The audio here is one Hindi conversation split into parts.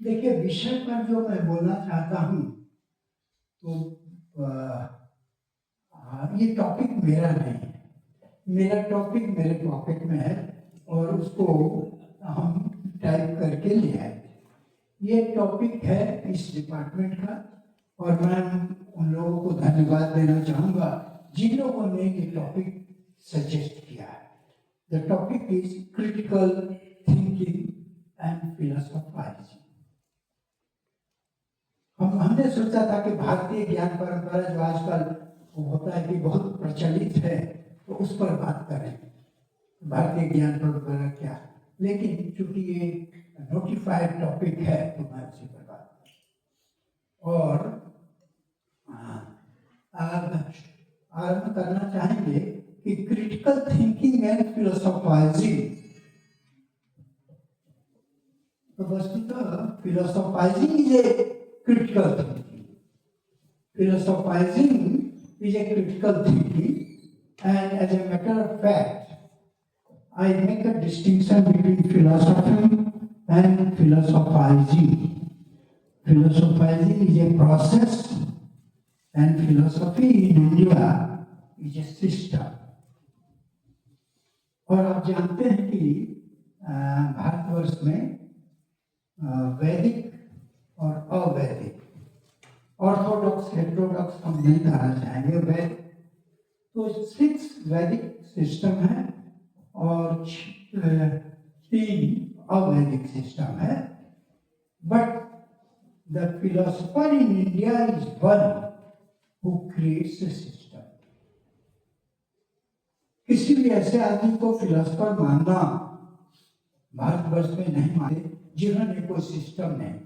देखिए, विषय पर जो मैं बोलना चाहता हूँ तो ये टॉपिक मेरा नहीं है। मेरा टॉपिक मेरे पॉकेट में है और उसको हम टाइप करके ले आए। ये टॉपिक है इस डिपार्टमेंट का और मैं उन लोगों को धन्यवाद देना चाहूँगा जिन लोगों ने ये टॉपिक सजेस्ट किया है। The topic is critical thinking and philosophizing. हमने सोचा था कि भारतीय ज्ञान परंपरा जो आजकल होता है कि बहुत प्रचलित है, तो उस पर बात करें, भारतीय ज्ञान परंपरा क्या है। लेकिन चूंकि ये नोटिफाइड टॉपिक है तो मैं उसी पर बात करूं। और आरंभ करना चाहेंगे कि क्रिटिकल थिंकिंग एंड फिलोसोफाइजिंग, तो वस्तुतः philosophizing is a critical thinking. Philosophizing is a critical thinking, and as a matter of fact, I make a distinction between philosophy and philosophizing. Philosophizing is a process, and philosophy in India is a system. और आप जानते हैं कि भारतवर्ष में वैदिक और अवैदिक, ऑर्थोडॉक्स हेटेरोडॉक्स हम नहीं कहना चाहेंगे, वैदिक तो 6 वैदिक सिस्टम है और 3 अवैदिक सिस्टम है। But the philosopher in India is one who creates a system. किसी भी ऐसे आदमी को फिलोसफर मानना भारतवर्ष में नहीं मानते जिन्होंने कोई सिस्टम नहीं किया।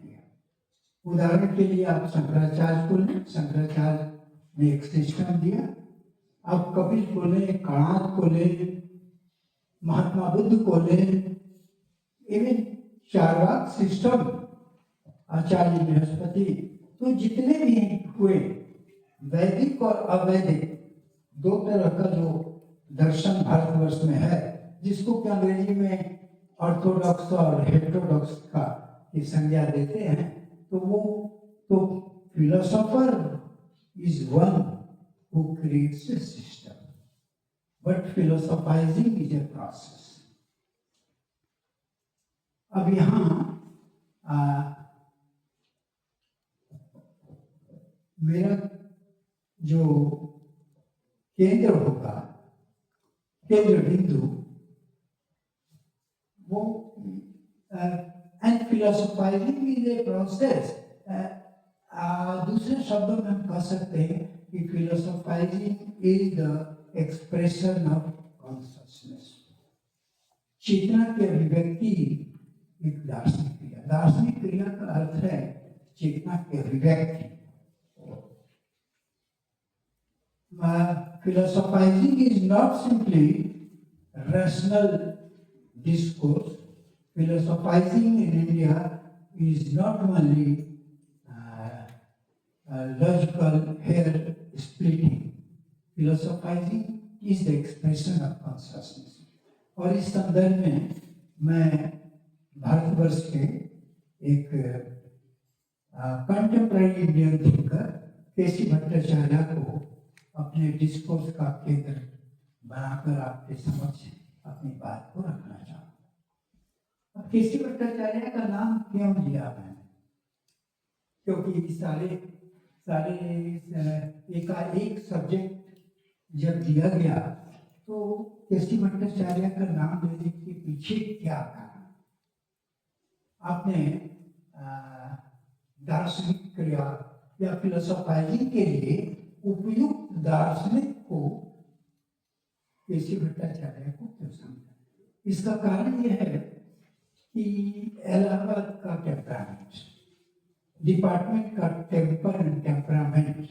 उदाहरण के लिए आप शंकराचार्य को लें, शंकराचार्य ने एक सिस्टम दिया। आप कपिल को लें, कणाद को लें, महात्मा बुद्ध को लें, इवन चारवाक सिस्टम, आचार्य बृहस्पति, तो जितने भी हुए वैदिक और अवैदिक 2 तरह का जो दर्शन भारतवर्ष में है, जिसको कि अंग्रेजी में ऑर्थोडॉक्स और हेटेरोडॉक्स का ये संज्ञा देते हैं, तो philosopher is one who creates a system, but philosophizing is a process. अब यहाँ मेरा जो केंद्र होगा, केंद्र बिंदु, वो and philosophizing is a process. दूसरे शब्दों में हम कह सकते हैं कि philosophizing is the expression of consciousness. चेतना की अभिव्यक्ति एक दार्शनिक क्रिया। दार्शनिक क्रिया का अर्थ है चेतना की अभिव्यक्ति। Philosophizing is not simply rational discourse. Philosophizing in India is not only logical hair splitting. Philosophizing is the expression of consciousness. और इस संदर्भ में मैं भारतवर्ष के एक कंटेम्पररी इंडियन थिंकर केसी भट्टाचार्य को अपने डिस्कोर्स का केंद्र बनाकर आपके समक्ष अपनी बात को रखना चाहूँगा। अब केसी भट्टाचार्य का नाम क्यों लिया मैंने? क्योंकि सारे एक सब्जेक्ट जब दिया गया तो केसी भट्टाचार्य का नाम लेने के पीछे क्या कारण? आपने दार्शनिक क्रिया या फिलोसोफाइजिंग के लिए उपयुक्त दार्शनिक को केसी भट्टाचार्य को क्यों समझा? इसका कारण यह है कि इलाहाबाद का टेम्परामेंट, डिपार्टमेंट का temper and temperament,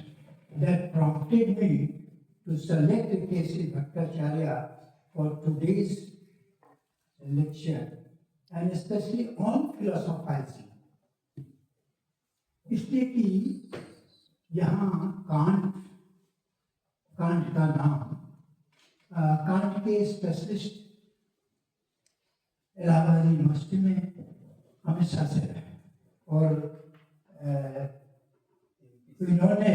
that prompted me to select KC Bhattacharya for today's lecture and especially on philosophizing. इसलिए कि यहाँ कांट का नाम, कांट के स्पेशलिस्ट इलाहाबाद यूनिवर्सिटी में हमेशा से रहे और इन्होंने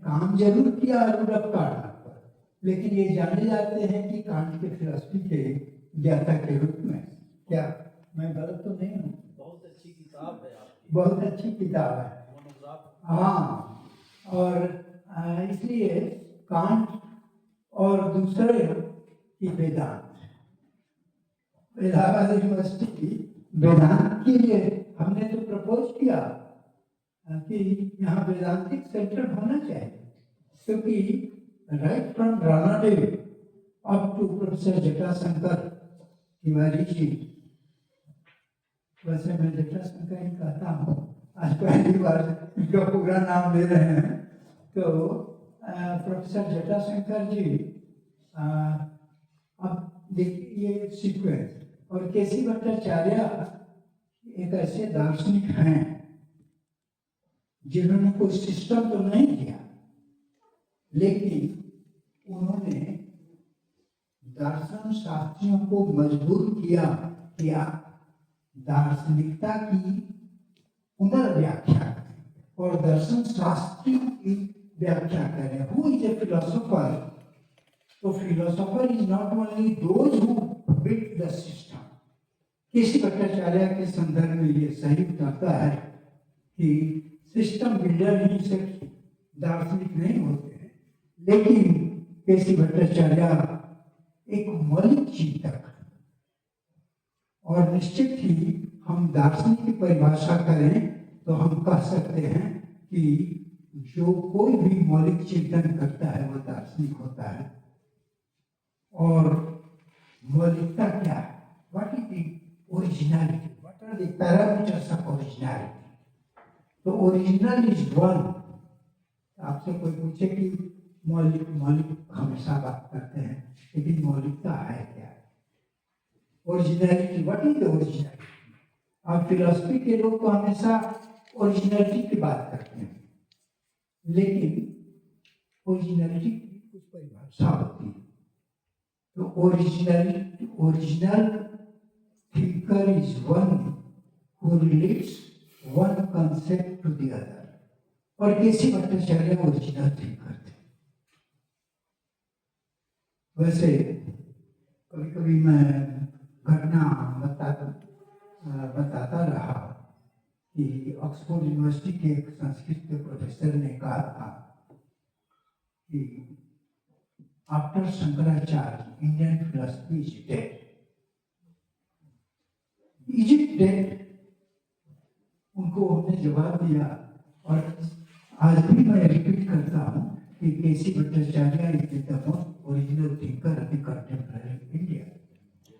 काम जरूर किया रूडक कार्ड पर, लेकिन ये जाने जाते हैं कि कांट के फिलॉसफी के ज्ञाता के रूप में। क्या मैं गलत तो नहीं हूँ? बहुत अच्छी किताब है आपकी। बहुत अच्छी किताब है। हाँ, और इसलिए कांट और दूसरे की वेदांत, इलाहाबाद यूनिवर्सिटी की वेदांत के लिए हमने तो प्रपोज किया कि यहाँ वेदांतिक सेंटर होना चाहिए, क्योंकि right from Ranadev up to professor Jatashankar Tiwari ji, वैसे मैं जटाशंकर ही कहता हूँ, आज पहली बार इनका पूरा नाम ले रहे हैं, तो प्रोफेसर जटाशंकर जी, अब देखिए ये सीक्वेंस, और केसी भट्टाचार्य एक ऐसे दार्शनिक हैं जिन्होंने कोई सिस्टम तो नहीं किया, लेकिन उन्होंने दर्शन शास्त्रियों को मजबूर किया दार्शनिकता की पुनर्व्याख्या करें और दर्शन शास्त्रियों की व्याख्या करें। Who is a philosopher? तो philosopher is not only those who build the system. KC Bhattacharya के संदर्भ में ये सही उतरता है कि सिस्टम बिल्डर ही सिर्फ दार्शनिक नहीं होते हैं, लेकिन केसी भट्टाचार्य एक मौलिक चिंतक, और निश्चित ही हम दार्शनिक की परिभाषा करें तो हम कह सकते हैं कि जो कोई भी मौलिक चिंतन करता है वो दार्शनिक होता है। और मौलिकता क्या है? What is the originality? What are the parameters of originality? तो ओरिजिनल इज वन। आपसे कोई पूछे कि मौलिक हमेशा बात करते हैं, लेकिन मौलिकता है क्या? Originality, what is the originality? अब फिलोसफी के लोग तो हमेशा ओरिजिनलिटी की बात करते हैं, लेकिन ओरिजिनलिटी की कुछ परिभाषा होती है। तो original thinker is one who relates one concept to the other, और केसी भट्टाचार्य ओरिजिनल थिंकर थे। वैसे कभी कभी मैं घटना बताता रहा कि ऑक्सफोर्ड यूनिवर्सिटी के एक संस्कृत के प्रोफेसर ने कहा था कि after Shankaracharya Indian philosophy is dead. Is it dead? उनको हमने जवाब दिया, और आज भी मैं रिपीट करता हूँ कि KC Bhattacharya is the most original thinker of the contemporary India,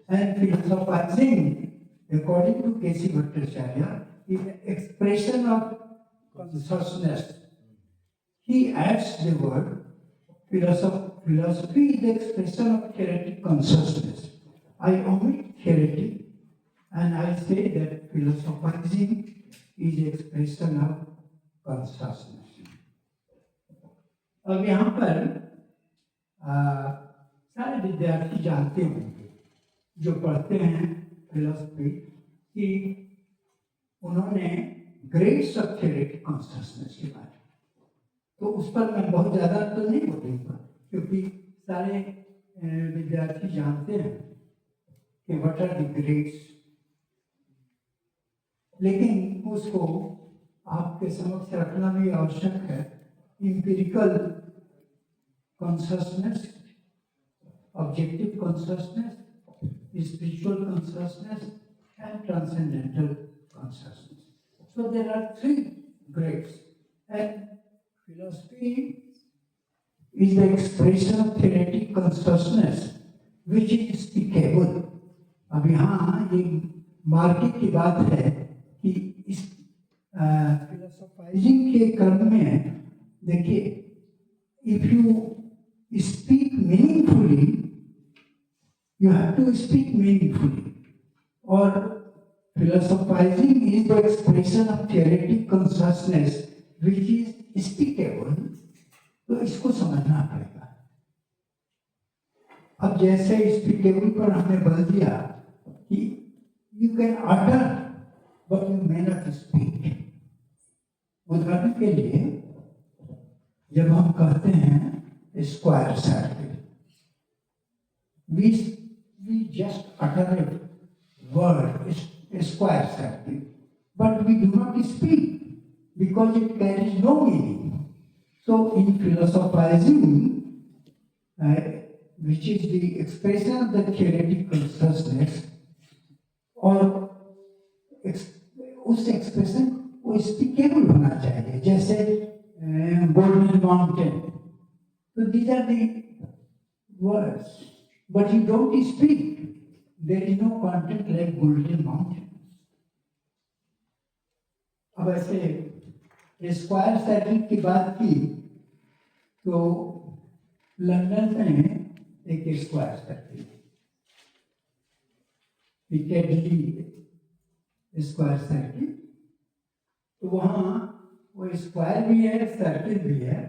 and philosophizing according to K.C. Bhattacharya is an expression of consciousness. He adds the word philosophy is the expression of theoretic consciousness. I omit theoretic and I say that philosophizing is the expression of consciousness. अब यहाँ पर सारे विद्यार्थी जानते होंगे जो पढ़ते हैं फिलोसफी कि उन्होंने ग्रेड्स ऑफ थ्योरेटिक कॉन्शसनेस के बारे में, तो उस पर मैं बहुत ज़्यादा तो नहीं बोलूँगा, क्योंकि सारे विद्यार्थी जानते हैं कि व्हाट आर द ग्रेड्स, लेकिन उसको आपके समक्ष रखना भी आवश्यक है। Empirical consciousness, objective consciousness, spiritual consciousness and transcendental consciousness. So there are three grades, and philosophy is the expression of theoretic consciousness which is speakable. अब यहाँ ये मार्केट की बात है कि इस फिलोसोफाइजिंग के क्रम में देखिए, if you speak meaningfully, you have to speak meaningfully, or philosophizing is the expression of theoretic consciousness which is speakable, तो इसको समझना पड़ेगा। अब जैसे स्पीकेबल पर हमने बल दिया कि you can utter but you may not speak, उदाहरण के लिए जब हम कहते हैं square circle, we just utter a word square circle, but we do not speak because it carries no meaning. So in philosophizing, which is the expression of the theoretic consciousness, और उस एक्सप्रेशन को स्पीकेबल होना चाहिए, जैसे गोल्डन माउंटेन, तो these are the words, but you don't speak, there is no content like golden mountain. अब ऐसे स्क्वायर सर्किल की बात की तो लंदन में एक स्क्वायर सर्किल, पिकेडिली स्क्वायर सर्किल, तो वहाँ वो स्क्वायर भी है सर्किल भी है,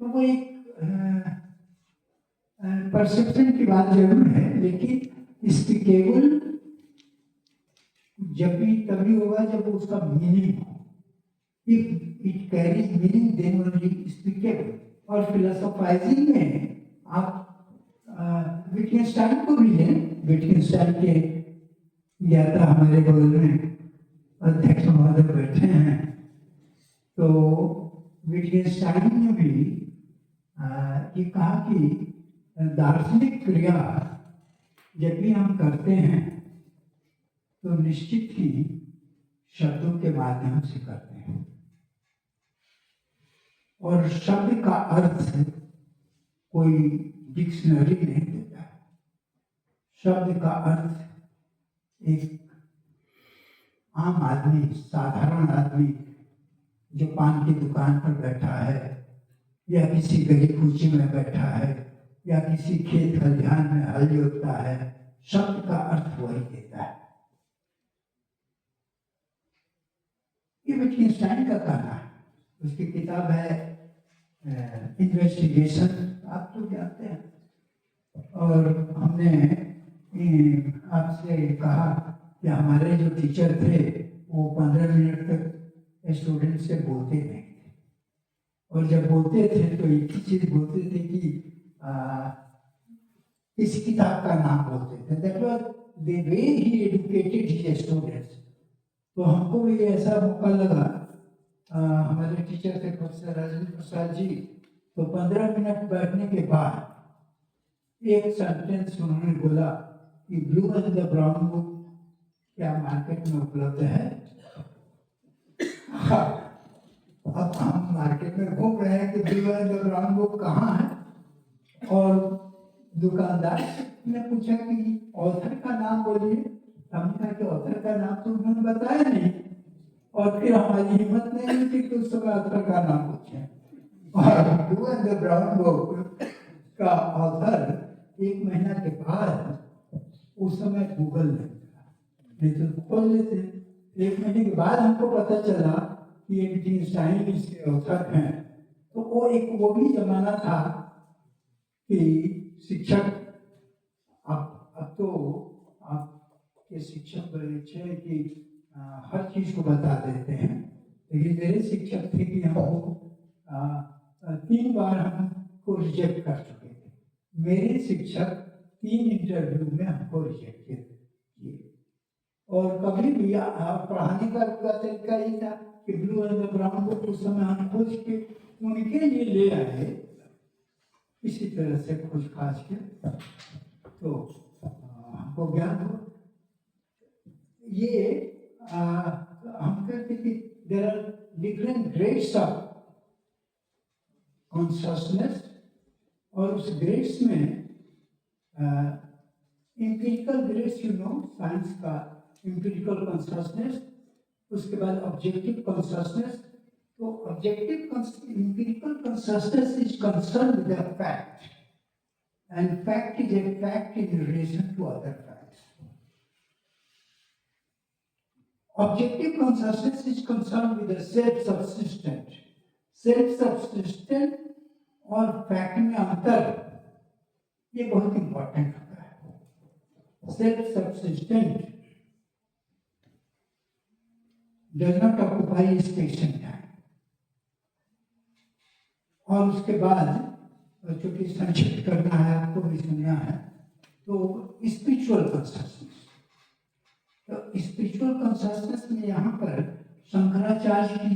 तो वो एक परसेप्शन की बात जरूर है, लेकिन स्पीकेबल जब भी तभी होगा जब उसका मीनिंग हो। If it carries meaning then only speakable. और फिलोसोफाइजिंग में आप विटगेनस्टाइन को भी लें, विटगेनस्टाइन के ज्ञाता हमारे बगल में अध्यक्ष महोदय बैठे हैं, तो विटगेनस्टाइन ने भी ये कहा कि दार्शनिक क्रिया जब भी हम करते हैं तो निश्चित ही शब्दों के माध्यम से करते हैं, और शब्द का अर्थ कोई डिक्शनरी नहीं देता है। शब्द का अर्थ एक आम आदमी, साधारण आदमी जो पान की दुकान पर बैठा है, या किसी गली कूची में बैठा है, या किसी खेत खलिहान में हल जोतता है, शब्द का अर्थ वही देता है। ये विटगेनस्टाइन का कहना है। उसकी किताब है इन्वेस्टिगेशन, आप तो जानते हैं। और हमने आपसे कहा कि हमारे जो टीचर थे वो 15 मिनट तक स्टूडेंट से बोलते नहीं थे, और जब बोलते थे तो एक ही चीज बोलते थे कि इस किताब का नाम बोलते थे। That was the way he educated his students. तो हमको भी ऐसा मौका लगा, हमारे टीचर थे प्रोफेसर राजेंद्र प्रसाद जी, तो 15 मिनट बैठने के बाद एक सेंटेंस उन्होंने बोला कि blue and the brown book क्या मार्केट में उपलब्ध है? हाँ, अब हम मार्केट में घूम रहे हैं कि blue and the brown book कहाँ है, और दुकानदार ने पूछा कि ऑथर का नाम बोलिए। हमने कहा कि ऑथर का नाम तो उन्होंने बताया नहीं, और फिर हमारी हिम्मत नहीं हुई कि उस समय ऑथर का नाम पूछें। और blue and the brown book का ऑथर 1 महीना के बाद, उस समय गूगल नहीं तो खोल लेते। 1 महीने के बाद हमको पता चला कि ये विटगेनस्टाइन इसके ऑथर हैं। तो वो भी जमाना था कि शिक्षक, अब तो आपके शिक्षक बड़े अच्छे हैं कि हर चीज को बता देते हैं, लेकिन मेरे शिक्षक थे कि हमको 3 बार हमको रिजेक्ट कर चुके थे। मेरे शिक्षक 3 इंटरव्यू में हमको रिजेक्ट किए, और कभी भी पढ़ाने का उनका तरीका ये था कि blue and the brown book उस समय हम खोज के उनके लिए ले आए, इसी तरह से खोज खाज के, तो हमको ज्ञान हो। ये हम कहते कि there are different grades of consciousness, और उस ग्रेड्स में empirical grades, you know, science का एम्पिरिकल कॉन्शसनेस, उसके बाद ऑब्जेक्टिव कॉन्शसनेस। तो objective empirical consciousness is concern with the fact, and fact is a fact in relation to other facts. Objective consciousness is concerned with the self-subsistent. Self-subsistent और फैक्ट में अंतर, ये बहुत इंपॉर्टेंट होता है। Self subsistent does not occupy space and time. और उसके बाद चूंकि संक्षिप्त करना है, आपको भी सुनना है, तो स्पिरिचुअल कॉन्शसनेस। तो स्पिरिचुअल कॉन्शसनेस में यहाँ पर शंकराचार्य की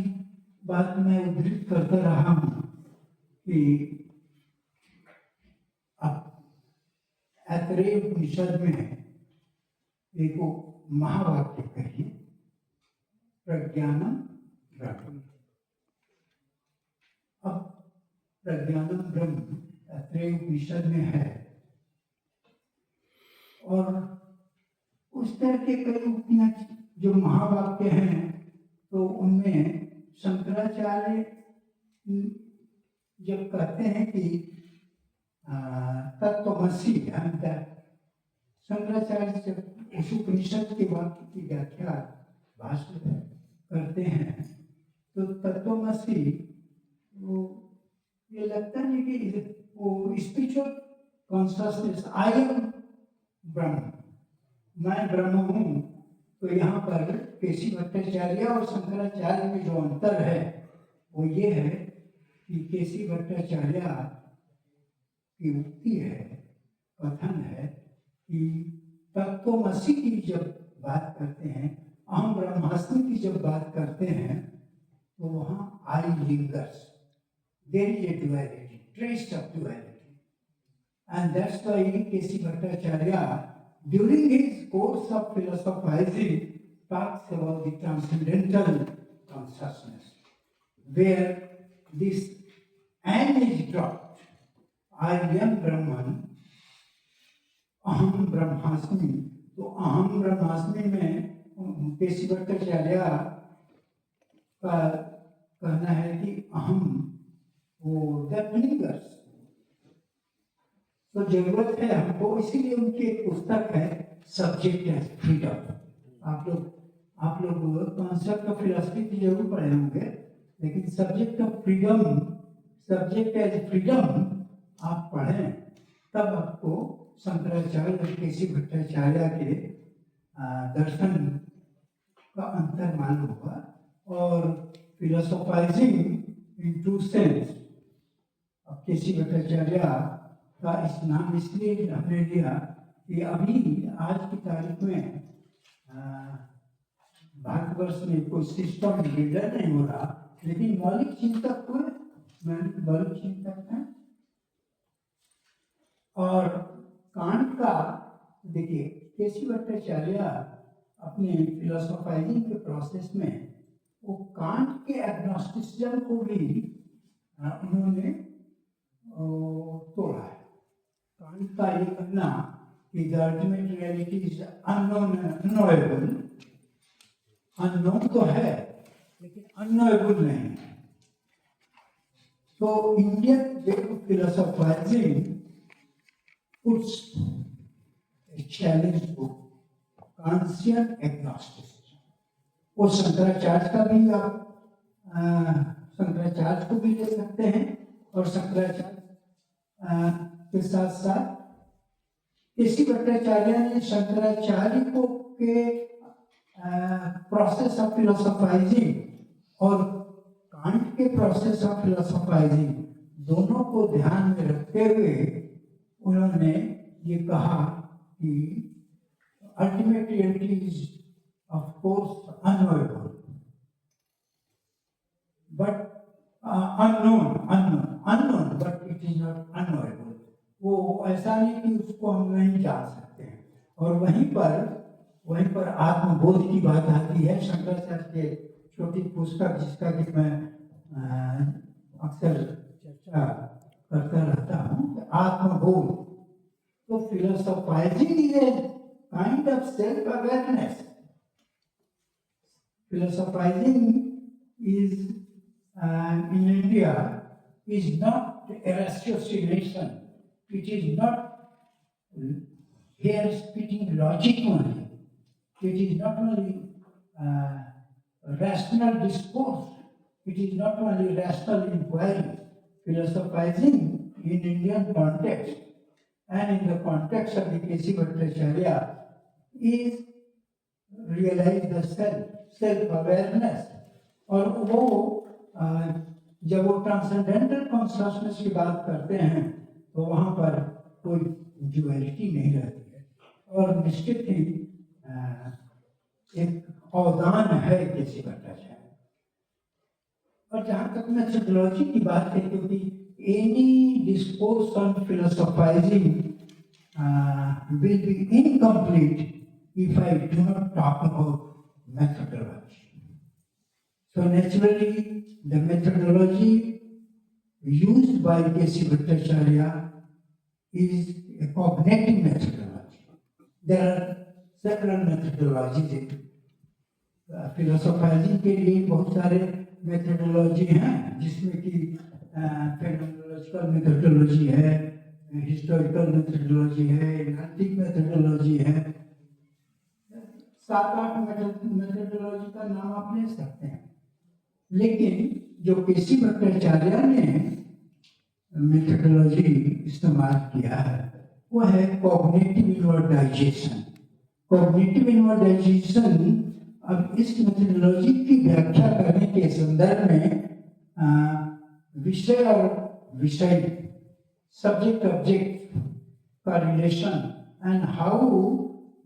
बात मैं उद्धृत करता रहा हूँ कि ऐतरेय उपनिषद में एक महावाक्य कहिए, प्रज्ञानम ब्रह्म। अब प्रज्ञानम ब्रह्म ऐतरेय उपनिषद में है, और उस तरह के कई उपनिषद जो महावाक्य हैं, तो उनमें शंकराचार्य जब कहते हैं कि तत्वमसि, शंकराचार्य जब उस उपनिषद के वाक्य की व्याख्या भाष्य करते हैं, तो तत्वमसि वो ये लगता है कि वो स्पिरिचुअल कॉन्शसनेस, आई एम ब्रह्म, मैं ब्रह्म हूँ। तो यहाँ पर केसी भट्टाचार्य और शंकराचार्य में जो अंतर है वो ये है कि केसी भट्टाचार्य की उक्ति है, कथन है कि तत्वमसि की जब बात करते हैं, अहम ब्रह्मास्मि की जब बात करते हैं, तो वहाँ I lingers, there is a duality, trace of duality, and that's why KC Bhattacharya during his course of philosophizing talks about the transcendental consciousness, where this "and" is dropped. I am Brahman, aham brahmasmi। तो अहम ब्रह्मास्मि में केसी भट्टाचार्य का कहना है कि अहम वो दैट। तो जरूरत है हमको, इसीलिए उनकी एक पुस्तक है सब्जेक्ट एज फ्रीडम। आप लोग कॉन्सेप्ट ऑफ फिलॉसफी की जरूर पढ़े होंगे, लेकिन subject of freedom, subject as freedom आप पढ़ें, तब आपको शंकराचार्य और केसी भट्टाचार्य के दर्शन का अंतर मालूम होगा। और फिलोसोफाइजिंग इन टू सेंस, अब केसी भट्टाचार्य का इस नाम इसलिए हमने लिया कि अभी आज की तारीख में भारतवर्ष में कोई सिस्टम बिल्डर नहीं हो रहा, लेकिन मौलिक चिंतक हुए, मौलिक चिंतक हैं। और कांट का देखिए, केसी भट्टाचार्य अपने फिलोसोफाइजिंग के प्रोसेस में वो कांट के एग्नोस्टिसिज्म को भी उन्होंने तोड़ा है। कांट का ये कहना कि the ultimate reality is unknowable, unknown तो है लेकिन अननोएबल नहीं है। तो Indian way of philosophizing puts a challenge to Kantian agnosticism। वो शंकराचार्य का भी आप शंकराचार्य को भी ले सकते हैं, और शंकराचार्य के साथ साथ केसी भट्टाचार्य ने शंकराचार्य को के प्रोसेस ऑफ फिलोसोफाइजिंग और कांट के प्रोसेस ऑफ फिलोसोफाइजिंग दोनों को ध्यान में रखते हुए उन्होंने ये कहा कि ultimate reality is of course unknowable, but unknown but it is not unknowable. वो ऐसा नहीं कि उसको हम नहीं जान सकते हैं। और वहीं पर आत्मबोध की बात आती है। शंकराचार्य के छोटी पुस्तक जिसका कि मैं अक्सर चर्चा करता रहता हूँ, आत्मबोध। तो philosophizing is a kind of self awareness. Philosophizing is in India is not a ratiocination. It is not here speaking logic only. It is not only rational discourse. It is not only rational inquiry. Philosophizing in Indian context and in the context of the Kesi Bhattacharya is realize the self, self awareness. और वो जब वो ट्रांसेंडेंटल कॉन्शसनेस की बात करते हैं तो वहाँ पर कोई ड्युअलिटी नहीं रहती है, और निश्चित ही एक अवदान है किसी भट्टाचार्य। और जहाँ तक मेथोडोलॉजी की बात है, क्योंकि any discourse on philosophizing will be incomplete if I do not talk about methodology. So naturally, the methodology used by K.C. Bhattacharya is a cognitive methodology. There are several methodologies in philosophizing के लिए बहुत सारे मेथोडोलॉजी हैं, जिसमें कि फेनोमेनोलॉजिकल मेथोडोलॉजी है, हिस्टोरिकल मेथोडोलॉजी है, एनालिटिक मेथोडोलॉजी है। 7-8 मेथोडोलॉजी का नाम आप ले सकते हैं, लेकिन जो केसी भट्टाचार्य ने मेथोडोलॉजी इस्तेमाल किया है वो है कॉग्निटिव इनवर्टाइजेशन। कॉग्निटिव इनवर्टाइजेशन, अब इस मेथोडोलॉजी की व्याख्या करने के संदर्भ में विषय और विषय, सब्जेक्ट ऑब्जेक्ट का relation and how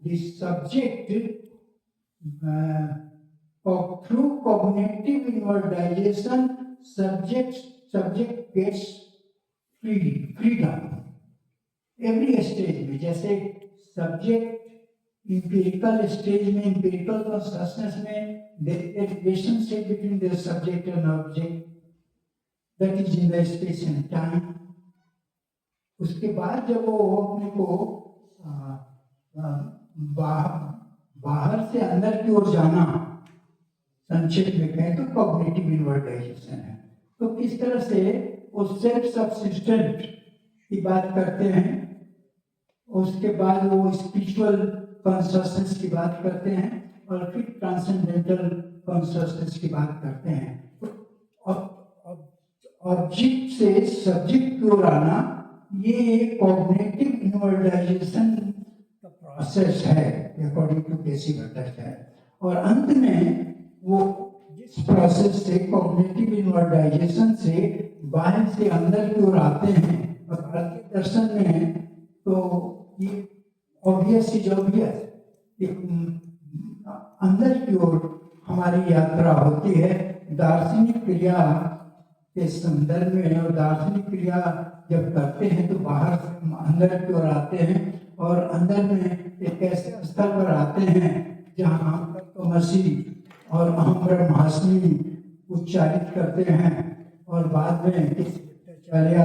this subject through cognitive inwardization subject gets freedom every stage में। जैसे सब्जेक्ट empirical stage में, empirical consciousness में, there is a relationship between the subject and object that is in the space and time। उसके बाद जब वो अपने को बाहर से अंदर की ओर जाना, संक्षेप में कहें तो कॉग्निटिव इनवर्टाइजेशन है। तो किस तरह से वो सेल्फ सब्सिस्टेंट की बात करते हैं, उसके बाद वो स्पिरिचुअल कॉन्शसनेस की बात करते हैं, और फिर ट्रांसेंडेंटल कॉन्शसनेस की बात करते हैं। ऑब्जेक्ट से सब्जेक्ट की ओर आना, ये कॉग्निटिव इनवर्टाइजेशन का प्रोसेस है अकॉर्डिंग टू केसी भट्टाचार्य। और अंत में वो जिस प्रोसेस से, कॉग्निटिव इनवर्टाइजेशन से बाहर से अंदर की ओर आते हैं, और भारतीय दर्शन में तो ये ऑब्वियस इज ऑब्वियस, अंदर की ओर हमारी यात्रा होती है दार्शनिक क्रिया के संदर्भ में। और दार्शनिक क्रिया जब करते हैं तो बाहर से अंदर की ओर आते हैं, और अंदर में एक ऐसे स्तर पर आते हैं जहाँ हम तत्वमसी और अहम ब्रह्मास्मि उच्चारित करते हैं। और बाद में किसी भट्टाचार्य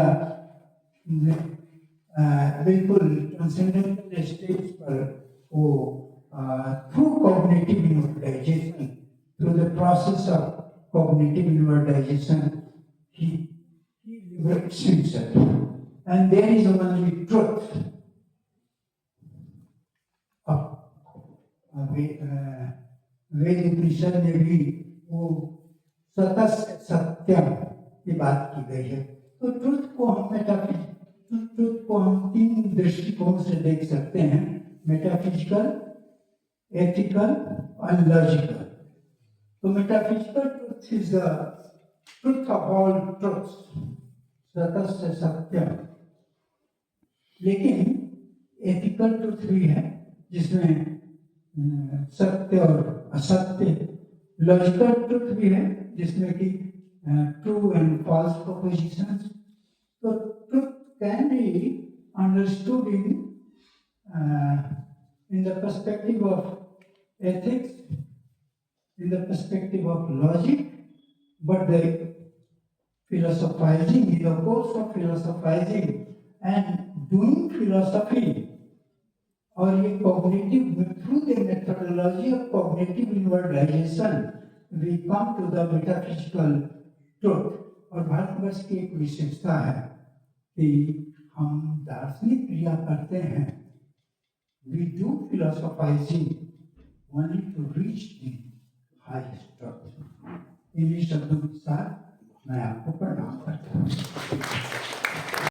बिल्कुल ट्रांसेंडेंटल स्टेज पर वो through cognitive invertization, through the process of cognitive invertization he liberates himself, and there is only truth। Veda Upanishad में भी वो सतस्य सत्यम की बात की गई है। तो ट्रुथ को हम 3 दृष्टिकोण से देख सकते हैं, मेटाफिजिकल, एथिकल और लॉजिकल। तो metaphysical truth is the truth of all truths, सतस्य सत्यम। लेकिन एथिकल ट्रुथ भी है जिसमें सत्य और असत्य, लॉजिकल ट्रुथ भी है जिसमें कि ट्रू एंड फॉल्स प्रोपोजिशंस। तो truth can be understood in the perspective of ethics, in the perspective of logic, but the philosophizing, in the course of philosophizing and doing philosophy, or ये cognitive, through the methodology of cognitive inwardization, we come to the metaphysical truth। और भारतवर्ष की एक विशेषता है कि हम दार्शनिक क्रिया करते हैं, we do philosophizing only to reach the highest truth। इन्हीं शब्दों के साथ मैं आपको प्रणाम करता हूँ।